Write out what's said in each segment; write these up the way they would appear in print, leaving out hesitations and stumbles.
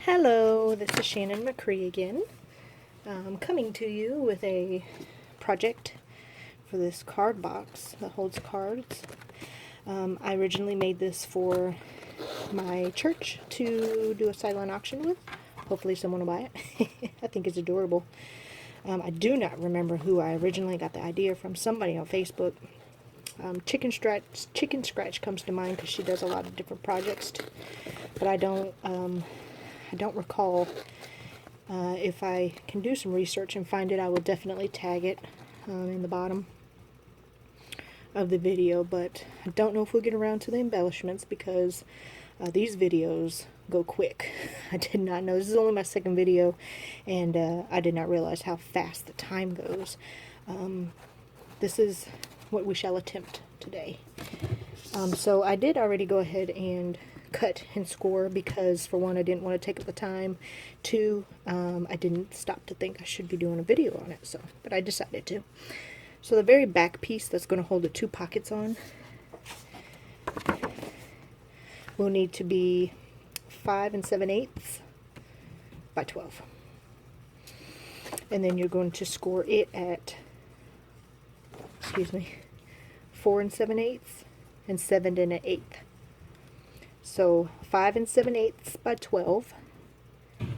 Hello, this is Shannon McCree again. I'm coming to you with a project for this card box that holds cards. I originally made this for my church to do a silent auction with. Hopefully someone will buy it. I think it's adorable. I do not remember who I originally got the idea from. Somebody on Facebook. Chicken Scratch comes to mind because she does a lot of different projects, but I don't recall. If I can do some research and find it, I will definitely tag it in the bottom of the video, but I don't know if we'll get around to the embellishments because these videos go quick. I did not know. This is only my second video, and I did not realize how fast the time goes. This is what we shall attempt today. So I did already go ahead and cut and score because, for one, I didn't want to take up the time. Two, I didn't stop to think I should be doing a video on it, but I decided to. So the very back piece that's going to hold the two pockets on will need to be 5 7/8 by 12. And then you're going to score it at, 4 7/8 and 7 1/8. So 5 7/8 by 12,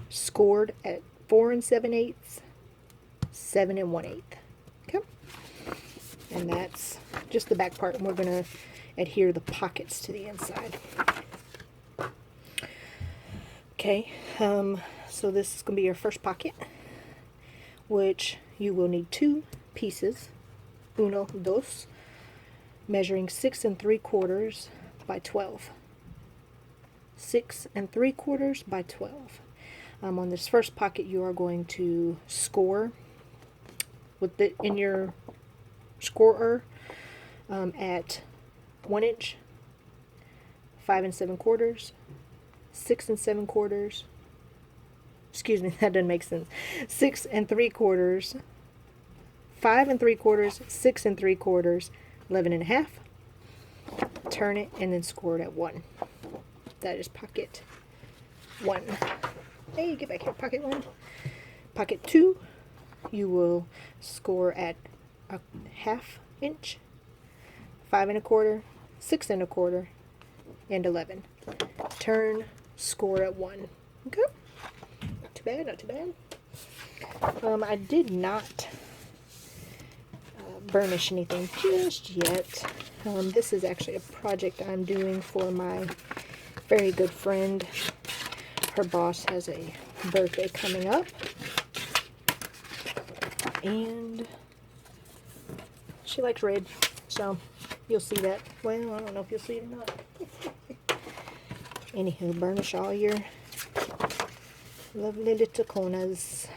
scored at 4 7/8, 7 1/8. Okay, and that's just the back part, and we're going to adhere the pockets to the inside. Okay, so this is going to be your first pocket, which you will need two pieces, uno, dos, measuring 6 3/4 by 12. 6 3/4 by 12. On this first pocket, you are going to score with it in your scorer at 1 inch, 5 7/4, 6 7/4. Excuse me, that doesn't make sense. 6 3/4, 5 3/4, 6 3/4, 11 1/2. Turn it and then score it at 1. That is pocket 1. Hey, get back here, pocket 1. Pocket 2, you will score at a 1/2 inch, 5 1/4, 6 1/4, and 11. Turn, score at 1. Okay, not too bad, not too bad. I did not burnish anything just yet. This is actually a project I'm doing for my very good friend. Her boss has a birthday coming up, and she likes red, so you'll see that. Well, I don't know if you'll see it or not. Anywho, burnish all your lovely little corners.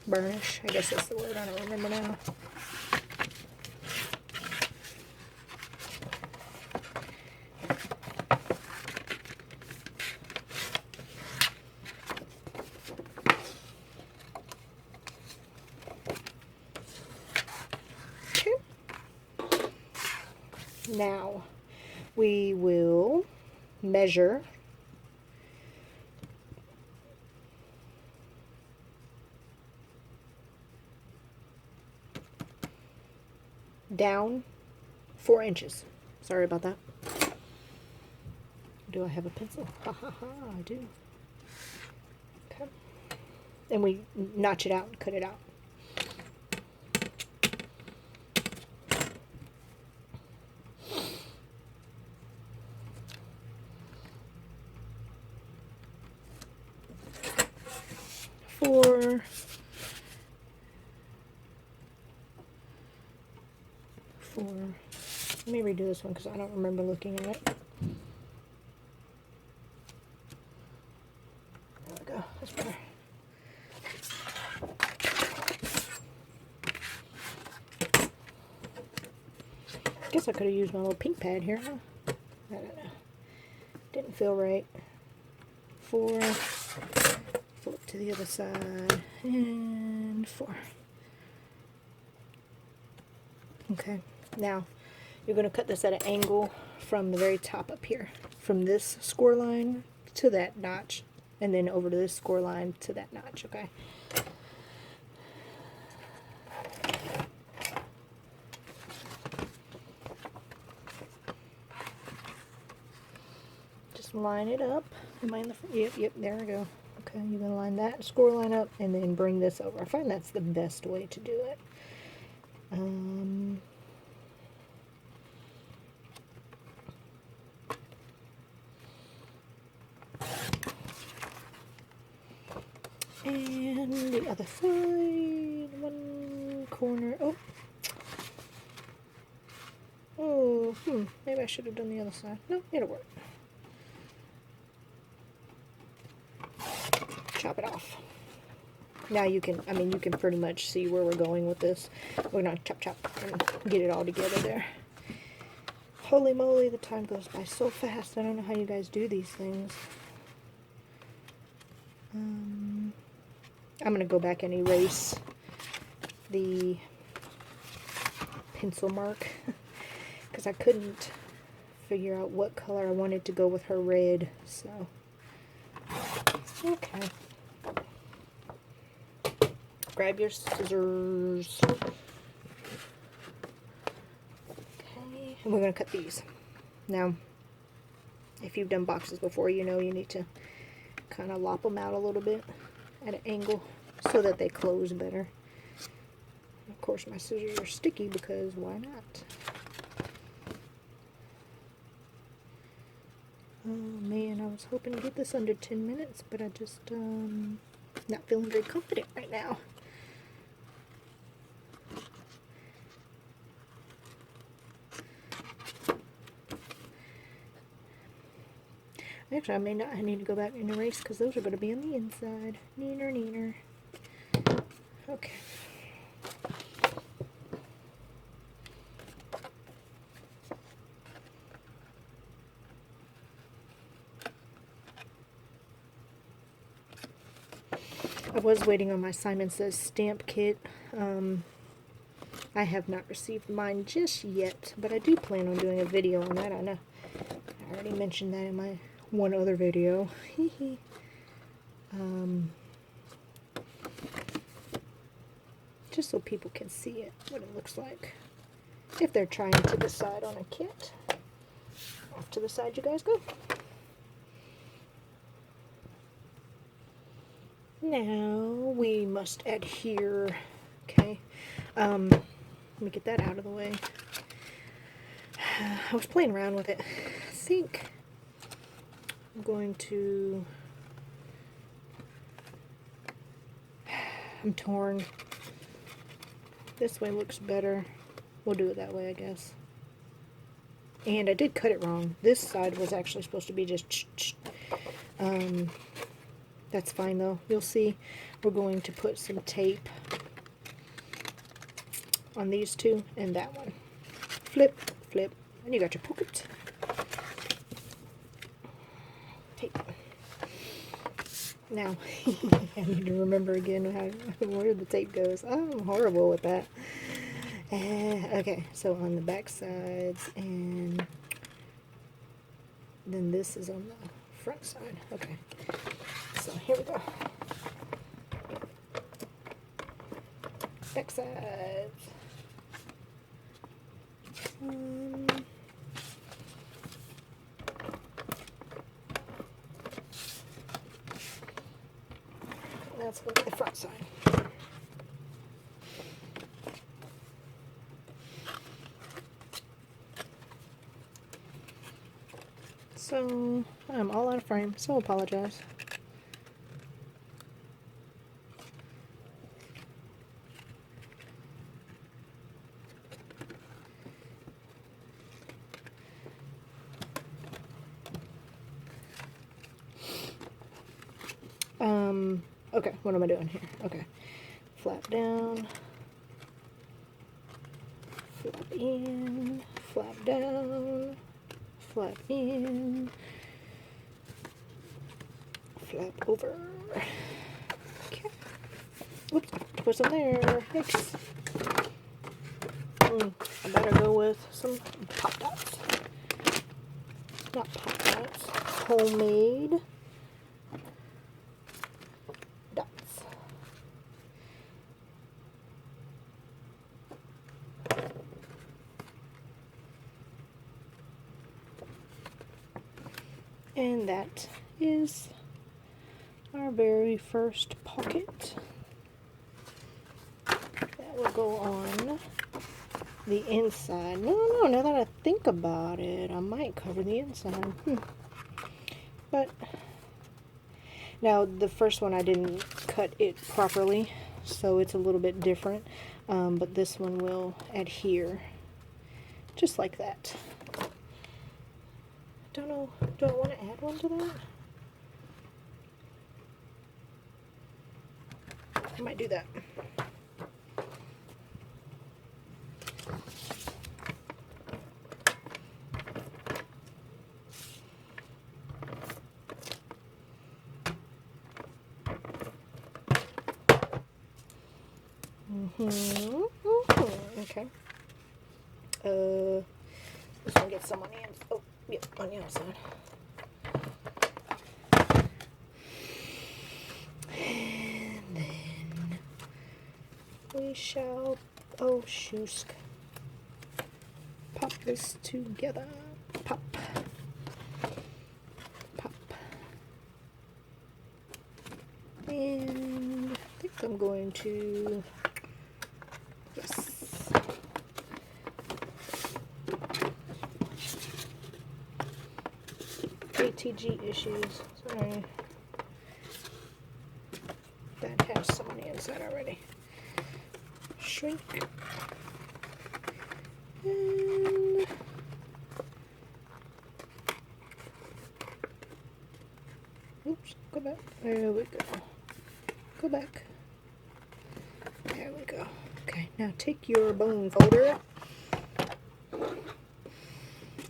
Burnish, I guess that's the word, I don't remember now. Okay. Now we will measure down 4 inches. Sorry about that. Do I have a pencil? Ha ha ha, I do. Okay. And we notch it out and cut it out. Let me redo this one because I don't remember looking at it. There we go. That's better. Guess I could have used my little pink pad here, huh? I don't know. Didn't feel right. 4. Flip to the other side. And 4. Okay. Now, You're going to cut this at an angle from the very top up here, from this score line to that notch, and then over to this score line to that notch, okay? Just line it up. Am I in the front? Yep, there we go. Okay, you're going to line that score line up and then bring this over. I find that's the best way to do it. And the other side, one corner. Maybe I should have done the other side. No, it'll work. Chop it off. Now you can, you can pretty much see where we're going with this. We're gonna chop and get it all together there. Holy moly, the time goes by so fast. I don't know how you guys do these things. I'm going to go back and erase the pencil mark because I couldn't figure out what color I wanted to go with her red, so okay. Grab your scissors. Okay, and we're going to cut these. Now, if you've done boxes before, you know you need to kind of lop them out a little bit at an angle so that they close better. Of course, my scissors are sticky because why not? Oh man, I was hoping to get this under 10 minutes, but I just not feeling very confident right now. Actually, I need to go back and erase because those are going to be on the inside. Neener. Okay. I was waiting on my Simon Says stamp kit. I have not received mine just yet, but I do plan on doing a video on that. I know I already mentioned that in my one other video. Just so people can see it, what it looks like. If they're trying to decide on a kit. Off to the side you guys go. Now we must adhere. Okay. Let me get that out of the way. I was playing around with it. I think I'm going to... I'm torn. This way looks better. We'll do it that way, I guess. And I did cut it wrong. This side was actually supposed to be just... that's fine though. You'll see we're going to put some tape on these two and that one. Flip, flip, and you got your pocket. Tape. Now, I need to remember again where the tape goes. I'm horrible with that. Okay, so on the back sides, and then this is on the front side. Okay, so here we go. Back sides. That's going to be the front side. So, I'm all out of frame, so apologize. Okay, what am I doing here? Okay, flap down, flap in, flap down, flap in, flap over. Okay. Oops, wasn't there. Thanks. I better go with some Pop Dots. Not Pop Dots. Homemade dots. And that is our very first pocket. That will go on the inside. No, now that I think about it, I might cover the inside. But now the first one I didn't cut it properly, so it's a little bit different. But this one will adhere just like that. Don't know, do I want to add one to that? I might do that. Okay. This one gets some on the inside. Oh, yep, on the outside. And then we shall, oh, shoosk, pop this together. Pop. Pop. And I think I'm going to, yes. ATG issues. Sorry. That has some on the inside already. Shrink. And oops, go back. There we go. Go back. There we go. Okay, now take your bone folder.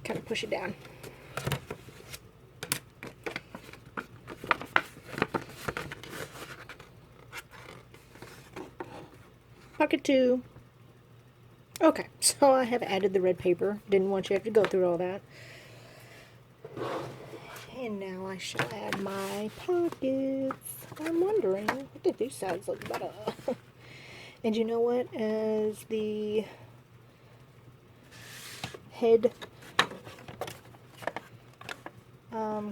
Kind of push it down. Pocket 2. Okay, so I have added the red paper. Didn't want you to have to go through all that. And now I shall add my pockets. I'm wondering, what do these sides look better? And you know what? As the head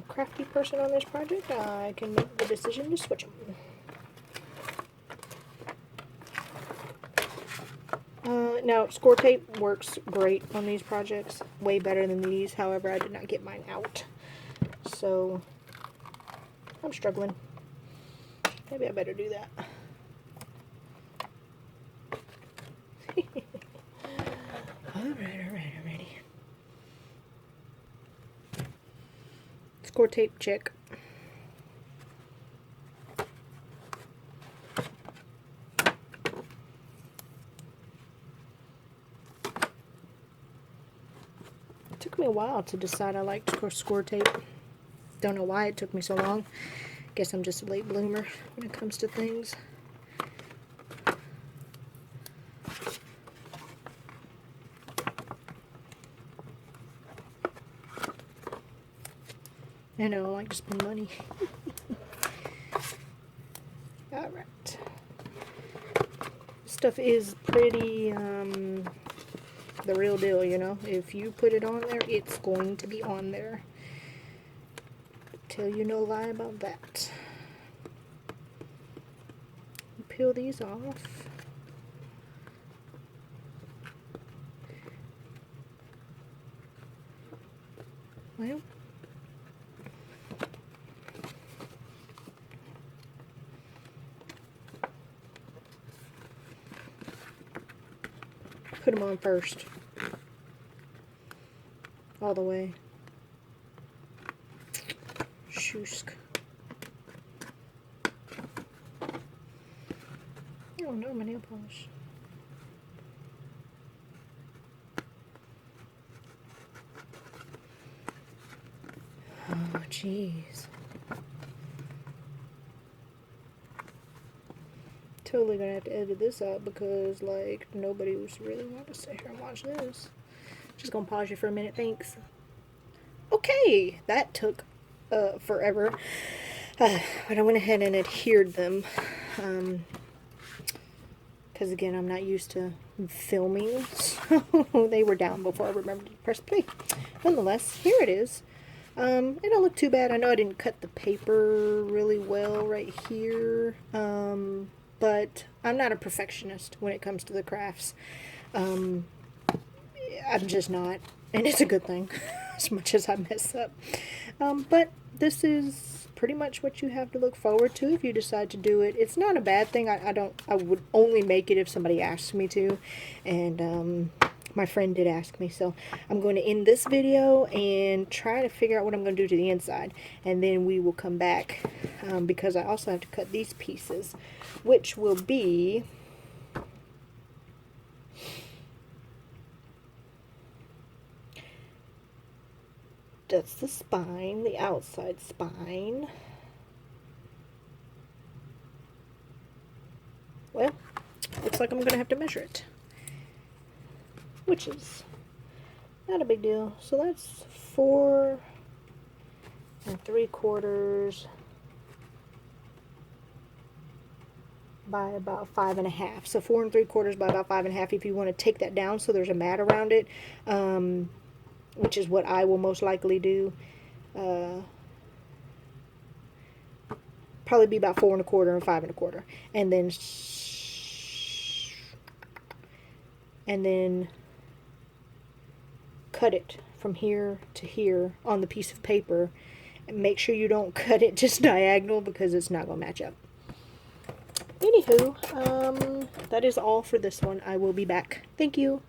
crafty person on this project, I can make the decision to switch them. Now, score tape works great on these projects, way better than these. However, I did not get mine out, so I'm struggling. Maybe I better do that. Alrighty. Score tape check. Took me a while to decide I liked score tape. Don't know why it took me so long. Guess I'm just a late bloomer when it comes to things. I know, I like to spend money. Alright. Stuff is pretty, the real deal, you know. If you put it on there, it's going to be on there. Tell you no lie about that. Peel these off. Well, put them on first. All the way. Shoosk. Oh no, my nail polish. Oh, jeez. totally gonna have to edit this out because, like, nobody was really want to sit here and watch this. Just gonna pause you for a minute, thanks. Okay, that took forever. But I went ahead and adhered them. Because again, I'm not used to filming, so they were down before I remembered to press play. Nonetheless, here it is. It don't look too bad. I know I didn't cut the paper really well right here, but I'm not a perfectionist when it comes to the crafts. I'm just not, and it's a good thing, as much as I mess up. But this is pretty much what you have to look forward to if you decide to do it. It's not a bad thing. I would only make it if somebody asked me to, and my friend did ask me, so I'm going to end this video and try to figure out what I'm going to do to the inside, and then we will come back, because I also have to cut these pieces, which will be that's the spine, the outside spine. Well, looks like I'm going to have to measure it, which is not a big deal. So that's 4 3/4 by about 5 1/2. So 4 3/4 by about 5 1/2 if you want to take that down so there's a mat around it, which is what I will most likely do. Probably be about 4 1/4 and 5 1/4, and then cut it from here to here on the piece of paper, and make sure you don't cut it just diagonal because it's not going to match up. Anywho, that is all for this one. I will be back. Thank you.